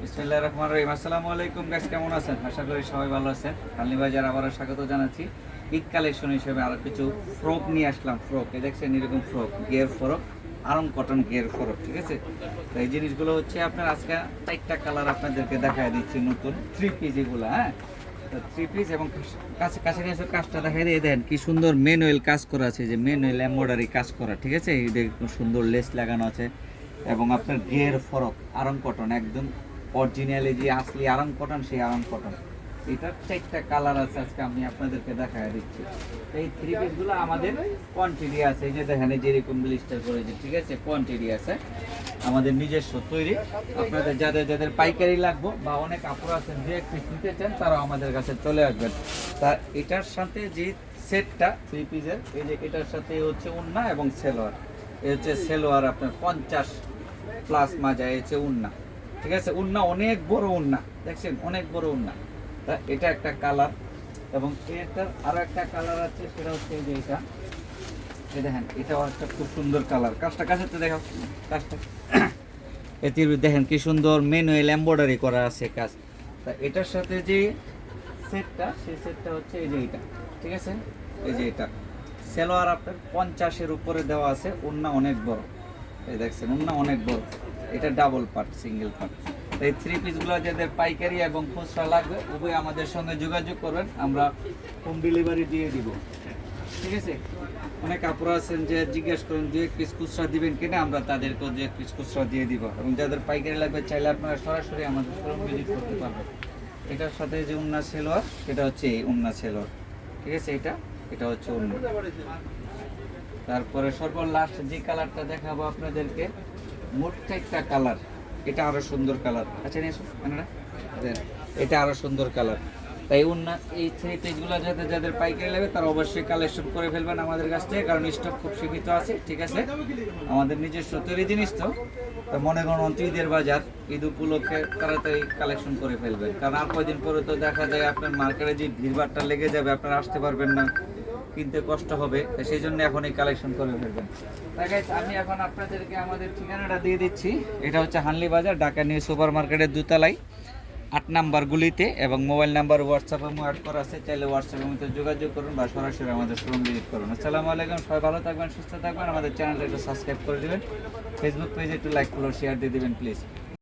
বিসমিল্লাহির রহমানির রহিম। আসসালামু আলাইকুম গাইস, কেমন আছেন? আশা করি সবাই ভালো আছেন। হানলি বাজার আবারও স্বাগত জানাচ্ছি। ঈদ কালেকশন হিসেবে আরো কিছু ফ্রক নিয়ে আসলাম। ফ্রক এই দেখছেন, এরকম ফ্রক, গিয়ার ফ্রক, আরং কটন গিয়ার ফ্রক, ঠিক আছে। তো এই জিনিসগুলো হচ্ছে আপনার আজকে 4টা কালার আপনাদেরকে দেখায় দিচ্ছি, নতুন 3 পিস এগুলো। হ্যাঁ, তো 3 পিস এবং কাছে কাছে নিয়ে কাজটা দেখাই দিয়ে দেন কি সুন্দর ম্যানুয়াল কাজ করা আছে, যে ম্যানুয়াল এমব্রয়ডারি কাজ করা, ঠিক আছে। এই দেখুন সুন্দর লেস লাগানো আছে এবং আপনার গিয়ার ফ্রক আরং কটন, একদম অরিজিনালি যে আসলি আরাম কটন, সেই আরাম কটন। এটার 4টা কালার আছে, আজকে আমি আপনাদেরকে দেখায় দিচ্ছি। এই 3 পিসগুলো আমাদের কোয়ান্টিটি আছে, এই যে দেখেন যেরকম ব্লিস্টার করেছে, ঠিক আছে, কোয়ান্টিটি আছে আমাদের নিজস্ব তৈরি। আপনাদের যাদের যাদের পাইকারি লাগবে বা অনেক আপুরা আছেন যে এক পিস নিতে চান, তারাও আমাদের কাছে চলে আসবেন। তা এটার সাথে যে সেটটা 3 পিসের, এই যে এটার সাথে হচ্ছে ওড়না এবং সেলোয়ার। এই হচ্ছে সেলোয়ার আপনার 50+ মাজা, এই হচ্ছে ওড়না, ঠিক আছে। ওড়না অনেক বড় ওড়না, দেখছেন অনেক বড় ওড়না। তা এটা একটা কালার এবং এটার আরো একটা কালার আছে, সেটা হচ্ছে এই যে এটা, এই দেখেন এটাও একটা খুব সুন্দর কালার। কাজটা কাছে তো দেখো, কাজটা এতে দেখেন কি সুন্দর ম্যানুয়াল এমব্রয়ডারি করা আছে কাজ। তা এটার সাথে যে সেটটা, সেই সেটটা হচ্ছে এই যে এটা, ঠিক আছে। এই যে এটা সেলোয়ার আপনার 50-এর উপরে দেওয়া আছে, ওড়না অনেক বড়, এই দেখছেন ওড়না অনেক বড়। এটা ডাবল পার্ট, সিঙ্গেল পার্ট। এই 3 পিসগুলো যাদের পাইকারি এবং খুচরা লাগবে, উভয় আমাদের সঙ্গে যোগাযোগ করবেন, আমরা হোম ডেলিভারি দিয়ে দিব, ঠিক আছে। অনেক আপুরা আছেন যে জিজ্ঞেস করেন যে 1 পিস খুচরা দিবেন কিনা, আমরা তাদেরকে 1 পিস খুচরা দিয়ে দিব। এবং যাদের পাইকারি লাগবে চাইলে আপনারা সরাসরি আমাদের শোরুম ভিজিট করতে পারবেন। এটার সাথে যে ওড়না সেলোয়ার, সেটা হচ্ছে এই ওড়না সেলোয়ার, ঠিক আছে। এটা হচ্ছে ওড়না। তারপরে সর্বলাস্ট যে কালারটা দেখাবো আপনাদেরকে, মোট 4টা কালার। এটা আরো সুন্দর কালার, আচ্ছা নিয়ে আসো আপনারা, এটা আরো সুন্দর কালার। তাই ওড়না এই 3 পিসগুলো যাদের যাদের পাইকারি লাগবে, তারা অবশ্যই কালেকশন করে ফেলবেন আমাদের কাছ থেকে, কারণ স্টক খুব সীমিত আছে, ঠিক আছে। আমাদের নিজস্ব তৈরি জিনিস তো, মনে করুন ঈদের বাজার, ঈদ উপলক্ষে তাড়াতাড়ি কালেকশন করে ফেলবেন, কারণ আর কয়দিন পরে তো দেখা যায় আপনার মার্কেটে যে ভিড়ভাড়টা লেগে যাবে, আপনারা আসতে পারবেন না, কিনতে কষ্ট হবে, সেই জন্য এখন এই কালেকশন করে ফেলবেন। তাই গাইস, আমি এখন আপনাদেরকে আমাদের ঠিকানাটা দিয়ে দিচ্ছি। এটা হচ্ছে হানলি বাজার, ঢাকা নিউ সুপার মার্কেটের দোতলায় 8 নাম্বার গুলিতে, এবং মোবাইল নাম্বার হোয়াটসঅ্যাপে অ্যাড করা আছে, চাইলে হোয়াটসঅ্যাপের মধ্যে যোগাযোগ করুন বা সরাসরি আমাদের শোরুম ভিজিট করুন। আসসালামু আলাইকুম, সবাই ভালো থাকবেন, সুস্থ থাকবেন। আমাদের চ্যানেলটা একটু সাবস্ক্রাইব করে দেবেন, ফেসবুক পেজে একটু লাইক ফলো শেয়ার দিয়ে দেবেন প্লিজ।